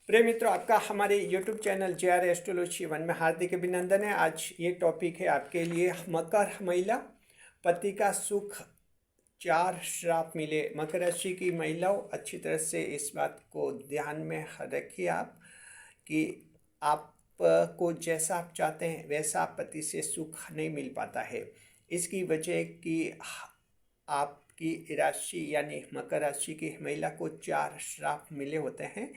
प्रिय मित्रों, आपका हमारे YouTube चैनल JR एस्ट्रोलॉजी 1 में हार्दिक अभिनंदन है। आज ये टॉपिक है आपके लिए मकर महिला, पति का सुख, 4 श्राप मिले। मकर राशि की महिलाओं, अच्छी तरह से इस बात को ध्यान में रखिए आप कि आपको जैसा आप चाहते हैं वैसा पति से सुख नहीं मिल पाता है। इसकी वजह कि आपकी राशि यानी मकर राशि की महिला को 4 श्राप मिले होते हैं।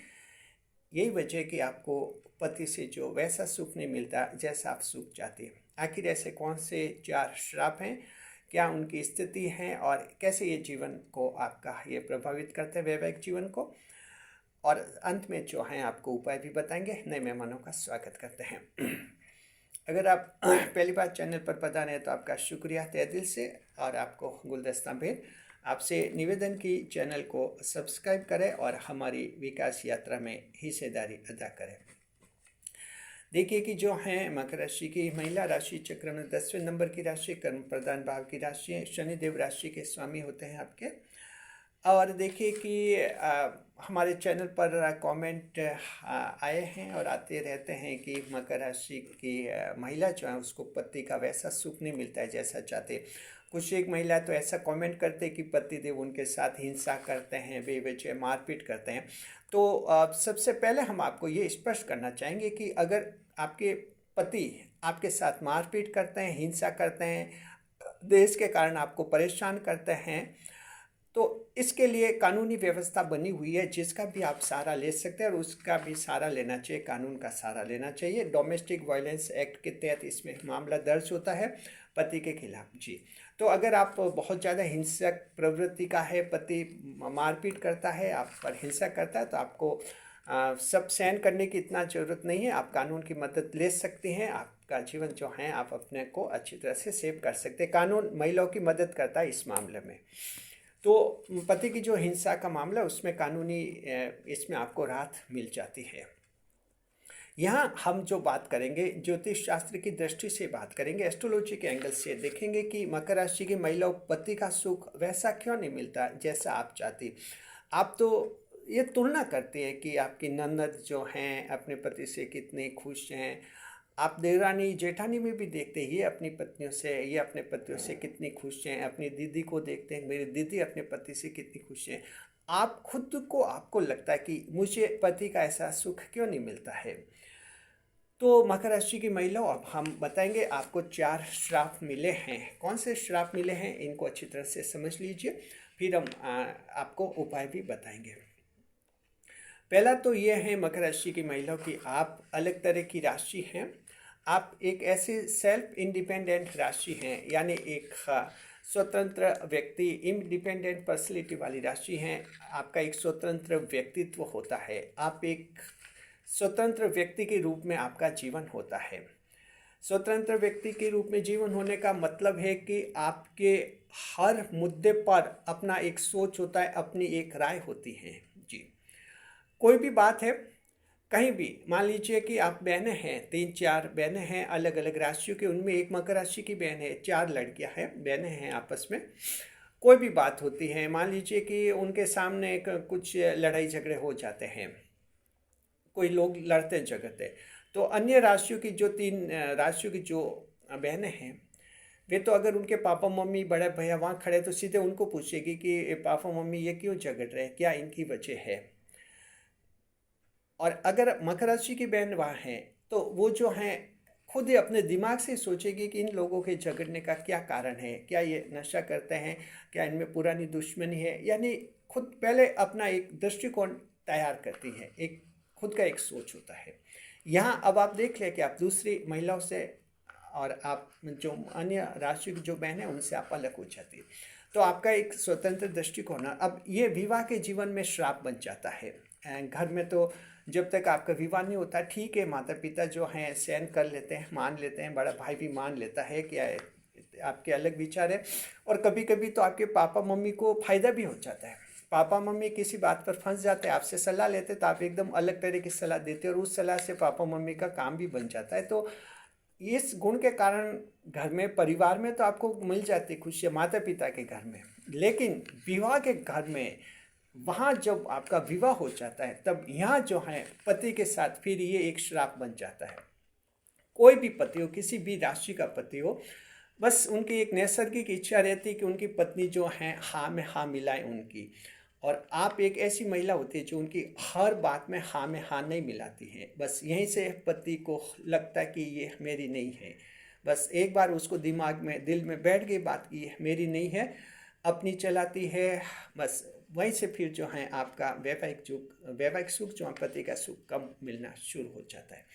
यही वजह कि आपको पति से जो वैसा सुख नहीं मिलता जैसा आप सुख चाहते हैं। आखिर ऐसे कौन से 4 श्राप हैं, क्या उनकी स्थिति है और कैसे ये जीवन को आपका ये प्रभावित करते हैं, वैवाहिक जीवन को, और अंत में जो हैं आपको उपाय भी बताएंगे। नए मेहमानों का स्वागत करते हैं। अगर आप पहली बार चैनल पर पधारे हैं तो आपका शुक्रिया तहे दिल से, और आपको गुलदस्ता भेंट। आपसे निवेदन की चैनल को सब्सक्राइब करें और हमारी विकास यात्रा में हिस्सेदारी अदा करें। देखिए कि जो हैं मकर राशि की महिला, राशि चक्र में 10वें नंबर की राशि, कर्म प्रधान भाव की राशि है। शनिदेव राशि के स्वामी होते हैं आपके। और देखिए कि हमारे चैनल पर कमेंट आए हैं और आते रहते हैं कि मकर राशि की महिला जो है उसको पति का वैसा सुख नहीं मिलता है जैसा चाहते। कुछ एक महिला तो ऐसा कमेंट करते हैं कि पतिदेव उनके साथ हिंसा करते हैं, बेवजह मारपीट करते हैं। तो सबसे पहले हम आपको ये स्पष्ट करना चाहेंगे कि अगर आपके पति आपके साथ मारपीट करते हैं, हिंसा करते हैं, देश के कारण आपको परेशान करते हैं, तो इसके लिए कानूनी व्यवस्था बनी हुई है जिसका भी आप सहारा ले सकते हैं और उसका भी सहारा लेना चाहिए, कानून का सहारा लेना चाहिए। डोमेस्टिक वायलेंस एक्ट के तहत इसमें मामला दर्ज होता है पति के खिलाफ जी। तो अगर आप बहुत ज़्यादा हिंसक प्रवृत्ति का है, पति मारपीट करता है, आप पर हिंसा करता है, तो आपको सब सहन करने की इतना ज़रूरत नहीं है। आप कानून की मदद ले सकते हैं। आपका जीवन जो है आप अपने को अच्छी तरह से सेव कर सकते हैं। कानून महिलाओं की मदद करता है इस मामले में। तो पति की जो हिंसा का मामला उसमें कानूनी इसमें आपको राहत मिल जाती है। यहाँ हम जो बात करेंगे ज्योतिष शास्त्र की दृष्टि से बात करेंगे, एस्ट्रोलॉजी के एंगल से देखेंगे कि मकर राशि की महिलाओं पति का सुख वैसा क्यों नहीं मिलता जैसा आप चाहती। आप तो ये तुलना करते हैं कि आपकी ननद जो हैं अपने पति से कितने खुश हैं। आप देवरानी जेठानी में भी देखते हैं ये अपनी पत्नियों से, ये अपने पतियों से कितनी खुश हैं। अपनी दीदी को देखते हैं, मेरी दीदी अपने पति से कितनी खुश हैं। आप खुद को आपको लगता है कि मुझे पति का ऐसा सुख क्यों नहीं मिलता है। तो मकर राशि की महिलाओं, अब हम बताएंगे आपको 4 श्राप मिले हैं। कौन से श्राप मिले हैं इनको अच्छी तरह से समझ लीजिए, फिर हम आपको उपाय भी बताएंगे। पहला तो ये है मकर राशि की महिलाओं की आप अलग तरह की राशि हैं। आप एक ऐसी सेल्फ इंडिपेंडेंट राशि हैं, यानी एक स्वतंत्र व्यक्ति, इंडिपेंडेंट पर्सनैलिटी वाली राशि हैं। आपका एक स्वतंत्र व्यक्तित्व होता है। आप एक स्वतंत्र व्यक्ति के रूप में आपका जीवन होता है। स्वतंत्र व्यक्ति के रूप में जीवन होने का मतलब है कि आपके हर मुद्दे पर अपना एक सोच होता है, अपनी एक राय होती है जी। कोई भी बात है, कहीं भी मान लीजिए कि आप बहनें हैं, 3-4 बहनें हैं अलग अलग राशियों के, उनमें एक मकर राशि की बहन है, 4 लड़कियां हैं, बहनें हैं आपस में। कोई भी बात होती है, मान लीजिए कि उनके सामने कुछ लड़ाई झगड़े हो जाते हैं, कोई लोग लड़ते झगड़ते, तो अन्य राशियों की जो 3 राशियों की जो बहनें हैं वे तो अगर उनके पापा मम्मी बड़े भैया वहाँ खड़े तो सीधे उनको पूछेगी कि पापा मम्मी ये क्यों झगड़ रहे हैं, क्या इनकी वजह है। और अगर मकर राशि की बहन वहाँ हैं तो वो जो हैं खुद ही अपने दिमाग से सोचेगी कि इन लोगों के झगड़ने का क्या कारण है, क्या ये नशा करते हैं, क्या इनमें पुरानी दुश्मनी है। यानी खुद पहले अपना एक दृष्टिकोण तैयार करती है, एक खुद का एक सोच होता है। यहाँ अब आप देख लें कि आप दूसरी महिलाओं से और आप जो अन्य राशि की जो बहन है उनसे आप अलग हो जाती है। तो आपका एक स्वतंत्र दृष्टिकोण। अब ये विवाह के जीवन में श्राप बन जाता है। घर में तो जब तक आपका विवाह नहीं होता ठीक है, माता पिता जो हैं सहन कर लेते हैं, मान लेते हैं, बड़ा भाई भी मान लेता है कि आपके अलग विचार है। और कभी कभी तो आपके पापा मम्मी को फ़ायदा भी हो जाता है। पापा मम्मी किसी बात पर फंस जाते हैं, आपसे सलाह लेते तो आप एकदम अलग तरह की सलाह देते और उस सलाह से पापा मम्मी का काम भी बन जाता है। तो इस गुण के कारण घर में, परिवार में तो आपको मिल जाती खुशियाँ माता पिता के घर में, लेकिन विवाह के घर में वहाँ जब आपका विवाह हो जाता है तब यहाँ जो है पति के साथ फिर ये एक श्राप बन जाता है। कोई भी पति हो, किसी भी राशि का पति हो, बस उनकी एक नैसर्गिक इच्छा रहती है कि उनकी पत्नी जो है हाँ में हाँ मिलाए उनकी। और आप एक ऐसी महिला होती है जो उनकी हर बात में हाँ नहीं मिलाती है। बस यहीं से पति को लगता है कि ये मेरी नहीं है। बस एक बार उसको दिमाग में दिल में बैठ गई बात की ये मेरी नहीं है, अपनी चलाती है। बस वहीं से फिर जो है आपका वैवाहिक सुख जो है पति का सुख कम मिलना शुरू हो जाता है।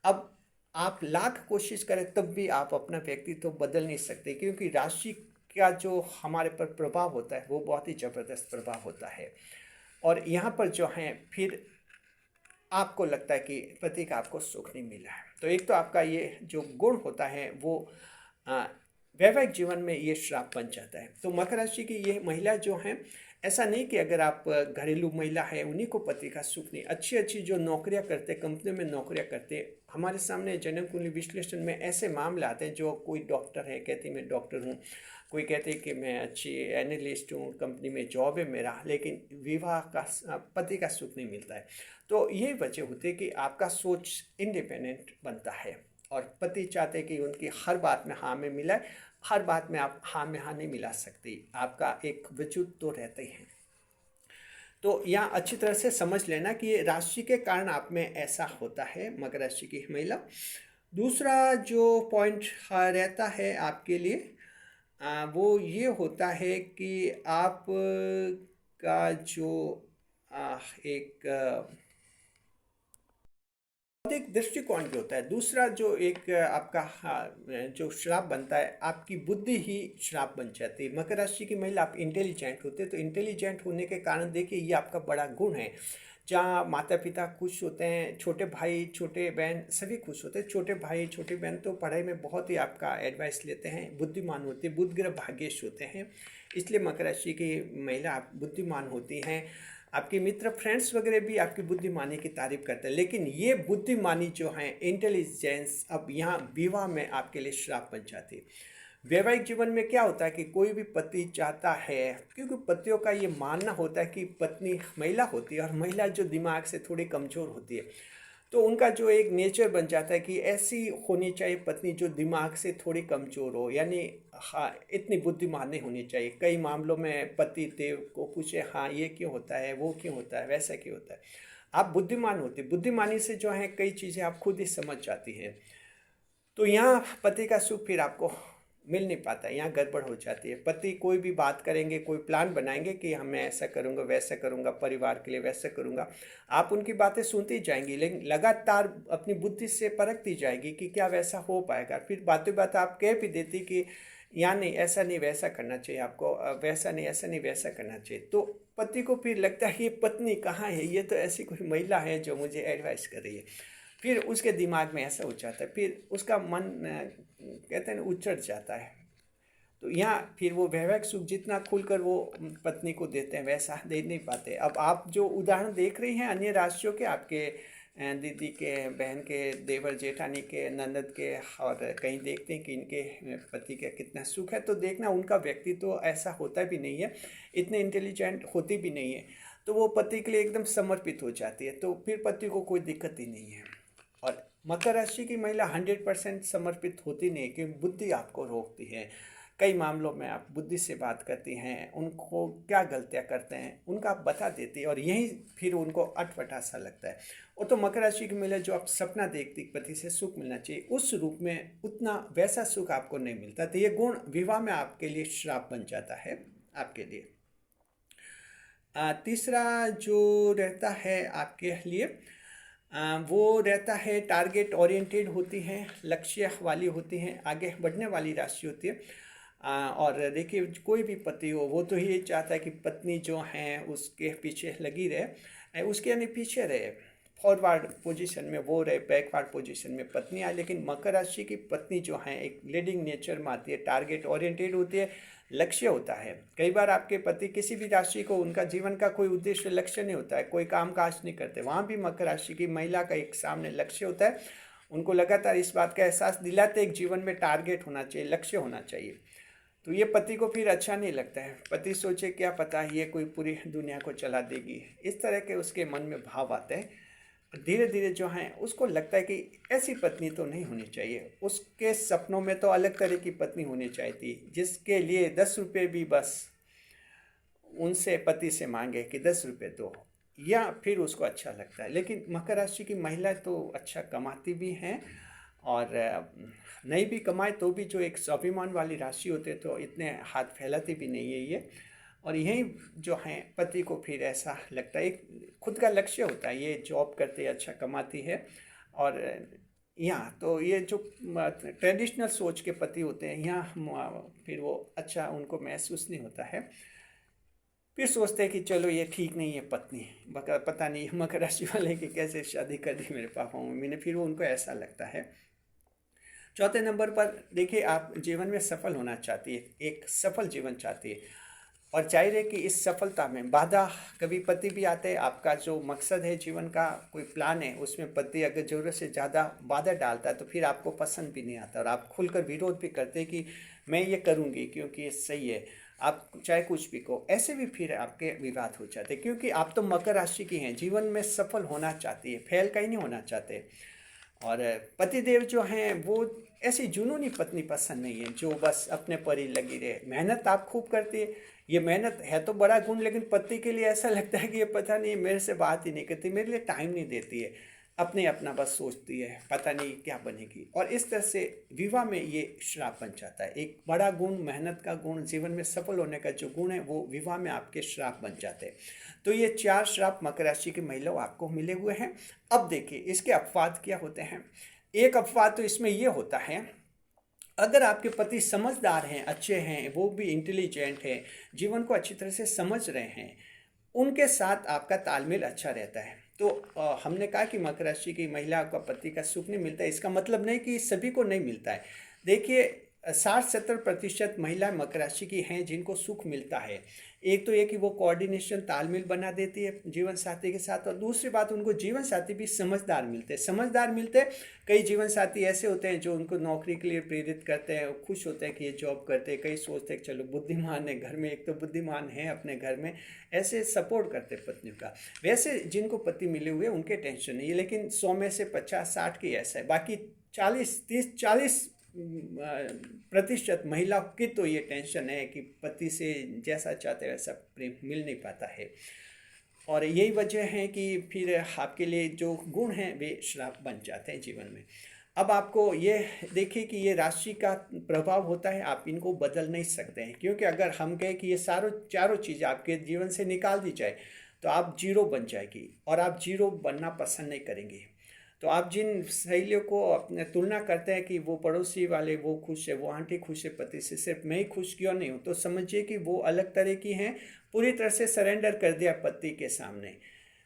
अब आप लाख कोशिश करें तब भी आप अपना व्यक्तित्व तो बदल नहीं सकते, क्योंकि राशि का जो हमारे पर प्रभाव होता है वो बहुत ही ज़बरदस्त प्रभाव होता है। और यहाँ पर जो है फिर आपको लगता है कि पति का आपको सुख नहीं मिला है। तो एक तो आपका ये जो गुण होता है वो वैवाहिक जीवन में ये श्राप बन जाता है। तो मकर राशि की ये महिला जो हैं, ऐसा नहीं कि अगर आप घरेलू महिला है उन्हीं को पति का सुख नहीं, अच्छी अच्छी जो नौकरियां करते, कंपनी में नौकरियां करते, हमारे सामने जन्म कुंडली विश्लेषण में ऐसे मामले आते हैं। जो कोई डॉक्टर है कहती मैं डॉक्टर हूँ, कोई कहते कि मैं अच्छी एनालिस्ट हूँ, कंपनी में जॉब है मेरा, लेकिन विवाह का पति का सुख नहीं मिलता है। तो यही वजह होती है कि आपका सोच इंडिपेंडेंट बनता है और पति चाहते कि उनकी हर बात में हाँ में मिलाए। हर बात में आप हाँ में हाँ नहीं मिला सकती, आपका एक वजूद तो रहते हैं। तो यहाँ अच्छी तरह से समझ लेना कि ये राशि के कारण आप में ऐसा होता है, मकर राशि की महिला। दूसरा जो पॉइंट रहता है आपके लिए वो ये होता है कि आप का जो एक एक दृष्टिकोण भी होता है। दूसरा जो एक आपका जो श्राप बनता है, आपकी बुद्धि ही श्राप बन जाती है। मकर राशि की महिला आप इंटेलिजेंट होते हैं, तो इंटेलिजेंट होने के कारण देखिए ये आपका बड़ा गुण है। जहाँ माता पिता खुश होते हैं, छोटे भाई छोटे बहन सभी खुश होते हैं। छोटे भाई छोटे बहन तो पढ़ाई में बहुत ही आपका एडवाइस लेते हैं, बुद्धिमान होते हैं, बुध ग्रह भाग्येश होते हैं, इसलिए मकर राशि की महिला आप बुद्धिमान होती हैं। आपके मित्र फ्रेंड्स वगैरह भी आपकी बुद्धिमानी की तारीफ करते हैं। लेकिन ये बुद्धिमानी जो है, इंटेलिजेंस, अब यहाँ विवाह में आपके लिए श्राप बन जाती है। वैवाहिक जीवन में क्या होता है कि कोई भी पति चाहता है, क्योंकि पतियों का ये मानना होता है कि पत्नी महिला होती है और महिला जो दिमाग से थोड़ी कमज़ोर होती है, तो उनका जो एक नेचर बन जाता है कि ऐसी होनी चाहिए पत्नी जो दिमाग से थोड़ी कमज़ोर हो, यानी हाँ इतनी बुद्धिमान नहीं होनी चाहिए। कई मामलों में पति देव को पूछे हाँ ये क्यों होता है, वो क्यों होता है, वैसा क्यों होता है। आप बुद्धिमान होते, बुद्धिमानी से जो है कई चीज़ें आप खुद ही समझ जाती हैं। तो यहाँ पति का सुख फिर आपको मिल नहीं पाता, यहाँ गड़बड़ हो जाती है। पति कोई भी बात करेंगे, कोई प्लान बनाएंगे कि हम मैं ऐसा करूँगा वैसा करूँगा, परिवार के लिए वैसा करूँगा, आप उनकी बातें सुनती जाएंगी, लेकिन लगातार अपनी बुद्धि से परखती जाएगी कि क्या वैसा हो पाएगा। फिर बातें बात आप कह भी देती कि यहाँ नहीं ऐसा नहीं वैसा करना चाहिए आपको, वैसा नहीं ऐसा नहीं वैसा करना चाहिए। तो पति को फिर लगता है ये पत्नी कहाँ है, ये तो ऐसी कोई महिला है जो मुझे एडवाइस कर रही है। फिर उसके दिमाग में ऐसा हो जाता है, फिर उसका मन कहते हैं ना उचट जाता है। तो यहाँ फिर वो वैवाहिक सुख जितना खुलकर वो पत्नी को देते हैं वैसा दे नहीं पाते। अब आप जो उदाहरण देख रही हैं अन्य राशियों के, आपके दीदी के, बहन के, देवर जेठानी के, ननद के, और कहीं देखते हैं कि इनके पति का कितना सुख है, तो देखना उनका व्यक्तित्व तो ऐसा होता भी नहीं है, इतने इंटेलिजेंट होती भी नहीं है, तो वो पति के लिए एकदम समर्पित हो जाती है, तो फिर पति को कोई दिक्कत ही नहीं है। और मकर राशि की महिला 100% समर्पित होती नहीं, क्योंकि बुद्धि आपको रोकती है। कई मामलों में आप बुद्धि से बात करती हैं, उनको क्या गलतियां करते हैं उनका आप बता देती है, और यही फिर उनको अटपटा सा लगता है। और तो मकर राशि की महिला जो आप सपना देखती पति से सुख मिलना चाहिए, उस रूप में उतना वैसा सुख आपको नहीं मिलता, तो ये गुण विवाह में आपके लिए श्राप बन जाता है आपके लिए। तीसरा जो रहता है आपके लिए वो रहता है टारगेट ओरिएंटेड होती हैं, लक्ष्य वाली होती हैं, आगे बढ़ने वाली राशि होती है। और देखिए कोई भी पति हो वो तो ये चाहता है कि पत्नी जो है उसके पीछे लगी रहे, उसके यानी पीछे रहे, फॉरवर्ड पोजीशन में वो रहे, बैकवर्ड पोजीशन में पत्नी आए। लेकिन मकर राशि की पत्नी जो है एक लीडिंग नेचर में आती है, टारगेट ओरिएंटेड होती है, लक्ष्य होता है। कई बार आपके पति किसी भी राशि को उनका जीवन का कोई उद्देश्य लक्ष्य नहीं होता है, कोई काम काज नहीं करते, वहाँ भी मकर राशि की महिला का एक सामने लक्ष्य होता है। उनको लगातार इस बात का एहसास दिलाते एक जीवन में टारगेट होना चाहिए, लक्ष्य होना चाहिए। तो ये पति को फिर अच्छा नहीं लगता है। पति सोचे क्या पता ये कोई पूरी दुनिया को चला देगी, इस तरह के उसके मन में भाव आते हैं। धीरे धीरे जो है उसको लगता है कि ऐसी पत्नी तो नहीं होनी चाहिए। उसके सपनों में तो अलग तरह की पत्नी होनी चाहिए थी, जिसके लिए 10 रुपये भी बस उनसे पति से मांगे कि 10 रुपये दो, या फिर उसको अच्छा लगता है। लेकिन मकर राशि की महिला तो अच्छा कमाती भी हैं, और नहीं भी कमाए तो भी जो एक स्वाभिमान वाली राशि होते तो इतने हाथ फैलाती भी नहीं है ये। और यही जो है पति को फिर ऐसा लगता है, एक खुद का लक्ष्य होता है, ये जॉब करते अच्छा कमाती है। और यहाँ तो ये जो ट्रेडिशनल सोच के पति होते हैं, यहाँ फिर वो अच्छा उनको महसूस नहीं होता है। फिर सोचते हैं कि चलो ये ठीक नहीं है पत्नी, पता नहीं मकर राशि वाले की कैसे शादी कर दी मेरे पापा मम्मी ने, फिर वो उनको ऐसा लगता है। चौथे नंबर पर देखिए, आप जीवन में सफल होना चाहती है, एक सफल जीवन चाहती है, और जाहिर है कि इस सफलता में बाधा कभी पति भी आते हैं। आपका जो मकसद है जीवन का, कोई प्लान है, उसमें पति अगर ज़रूरत से ज़्यादा बाधा डालता है तो फिर आपको पसंद भी नहीं आता, और आप खुलकर विरोध भी करते हैं कि मैं ये करूँगी क्योंकि ये सही है, आप चाहे कुछ भी कहो। ऐसे भी फिर आपके विवाद हो जाते, क्योंकि आप तो मकर राशि की हैं, जीवन में सफल होना चाहती है, फेल कहीं नहीं होना चाहते। और पतिदेव जो हैं वो ऐसी जुनूनी पत्नी पसंद नहीं है जो बस अपने पर ही लगी रहे। मेहनत आप खूब करती है, ये मेहनत है तो बड़ा गुण, लेकिन पति के लिए ऐसा लगता है कि ये पता नहीं मेरे से बात ही नहीं करती, मेरे लिए टाइम नहीं देती है, अपने अपना बस सोचती है, पता नहीं क्या बनेगी। और इस तरह से विवाह में ये श्राप बन जाता है। एक बड़ा गुण, मेहनत का गुण, जीवन में सफल होने का जो गुण है, वो विवाह में आपके श्राप बन जाते हैं। तो ये 4 श्राप मकर राशि की महिलाओं आपको मिले हुए हैं। अब देखिए इसके अपवाद क्या होते हैं। एक अपवाद तो इसमें ये होता है, अगर आपके पति समझदार हैं, अच्छे हैं, वो भी इंटेलिजेंट है, जीवन को अच्छी तरह से समझ रहे हैं, उनके साथ आपका तालमेल अच्छा रहता है। तो हमने कहा कि मकर राशि की महिला का पति का सुख नहीं मिलता है, इसका मतलब नहीं कि सभी को नहीं मिलता है। देखिए 60-70% महिला मकर राशि की हैं जिनको सुख मिलता है। एक तो ये कि वो कोऑर्डिनेशन, तालमेल बना देती है जीवन साथी के साथ, और दूसरी बात उनको जीवन साथी भी समझदार मिलते हैं। समझदार मिलते हैं, कई जीवन साथी ऐसे होते हैं जो उनको नौकरी के लिए प्रेरित करते हैं, खुश होते हैं कि ये जॉब करते हैं। कई सोचते हैं चलो बुद्धिमान है घर में, एक तो बुद्धिमान है अपने घर में, ऐसे सपोर्ट करते हैं पत्नियों का। वैसे जिनको पति मिले हुए उनके टेंशन नहीं है, लेकिन 100 में से 50-60 की ऐसा है। बाकी 30-40% महिला की तो ये टेंशन है कि पति से जैसा चाहते वैसा प्रेम मिल नहीं पाता है। और यही वजह है कि फिर आपके लिए जो गुण हैं वे श्राप बन जाते हैं जीवन में। अब आपको ये देखिए कि ये राशि का प्रभाव होता है, आप इनको बदल नहीं सकते हैं, क्योंकि अगर हम कहें कि ये चारों चीज़ें आपके जीवन से निकाल दी जाए तो आप जीरो बन जाएगी, और आप जीरो बनना पसंद नहीं करेंगे। तो आप जिन सहेलियों को अपने तुलना करते हैं कि वो पड़ोसी वाले वो खुश है, वो आंटी खुश है पति से, सिर्फ मैं ही खुश क्यों नहीं हूँ, तो समझिए कि वो अलग तरह की हैं। पूरी तरह से सरेंडर कर दिया पति के सामने,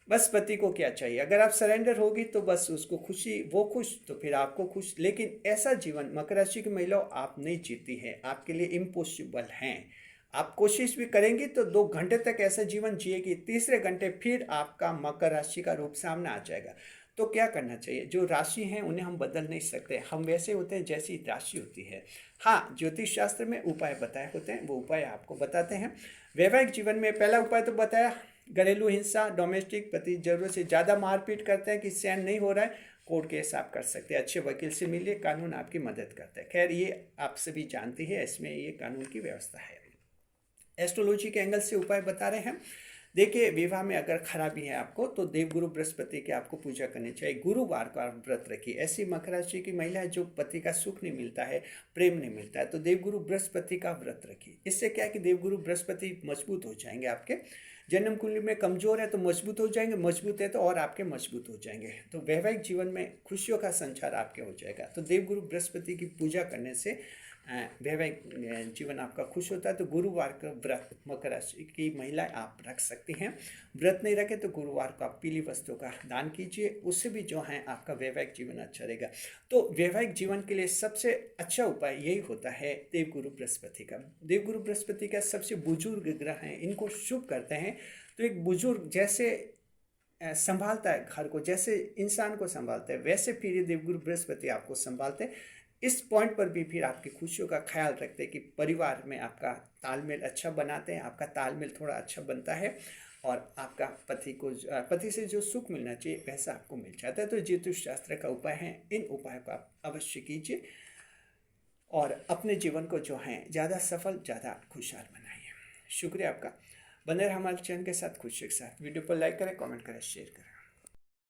बस पति को क्या चाहिए। अगर आप सरेंडर होगी तो बस उसको खुशी, वो खुश तो फिर आपको खुश। लेकिन ऐसा जीवन मकर राशि की महिलाओं आप नहीं जीती है, आपके लिए इम्पॉसिबल हैं। आप कोशिश भी करेंगी तो 2 घंटे तक ऐसा जीवन जिएगी, तीसरे घंटे फिर आपका मकर राशि का रूप सामने आ जाएगा। तो क्या करना चाहिए, जो राशि हैं उन्हें हम बदल नहीं सकते, हम वैसे होते हैं जैसी राशि होती है। हाँ, ज्योतिष शास्त्र में उपाय बताए होते हैं, वो उपाय आपको बताते हैं। वैवाहिक जीवन में पहला उपाय तो बताया, घरेलू हिंसा, डोमेस्टिक, पति जरूरत से ज़्यादा मारपीट करते हैं कि सहन नहीं हो रहा है, कोर्ट केस आप कर सकते हैं, अच्छे वकील से मिलिए, कानून आपकी मदद करता है। खैर ये आप सभी जानते हैं, इसमें ये कानून की व्यवस्था है। एस्ट्रोलॉजी के एंगल से उपाय बता रहे हैं। देखिए विवाह में अगर खराबी है आपको, तो देवगुरु बृहस्पति की आपको पूजा करनी चाहिए। गुरुवार को आप व्रत रखिए। ऐसी मकर राशि की महिला है जो पति का सुख नहीं मिलता है, प्रेम नहीं मिलता है, तो देवगुरु बृहस्पति का व्रत रखिए। इससे क्या है कि देवगुरु बृहस्पति मजबूत हो जाएंगे। आपके जन्म कुंडली में कमजोर है तो मजबूत हो जाएंगे, मजबूत है तो और आपके मजबूत हो जाएंगे, तो वैवाहिक जीवन में खुशियों का संचार आपके हो जाएगा। तो देवगुरु बृहस्पति की पूजा करने से वैवाहिक जीवन आपका खुश होता है। तो गुरुवार का व्रत मकर राशि की महिलाएं आप रख सकती हैं। व्रत नहीं रखें तो गुरुवार को आप पीली वस्तु का दान कीजिए, उससे भी जो है आपका वैवाहिक जीवन अच्छा रहेगा। तो वैवाहिक जीवन के लिए सबसे अच्छा उपाय यही होता है देवगुरु बृहस्पति का। देवगुरु बृहस्पति का सबसे बुजुर्ग ग्रह हैं, इनको शुभ करते हैं। तो एक बुजुर्ग जैसे संभालता है घर को, जैसे इंसान को संभालते हैं, वैसे फिर ये देवगुरु बृहस्पति आपको संभालते हैं। इस पॉइंट पर भी फिर आपकी खुशियों का ख्याल रखते हैं कि परिवार में आपका तालमेल अच्छा बनाते हैं, आपका तालमेल थोड़ा अच्छा बनता है और आपका पति से जो सुख मिलना चाहिए वैसा आपको मिल जाता है। तो ज्योतिष शास्त्र का उपाय है, इन उपायों को आप अवश्य कीजिए और अपने जीवन को जो है ज़्यादा सफल, ज़्यादा खुशहाल बनाइए। शुक्रिया आपका। बने रहे हमारे चैनल के साथ, खुशी के साथ। वीडियो पर लाइक करें, कमेंट करें, शेयर करें।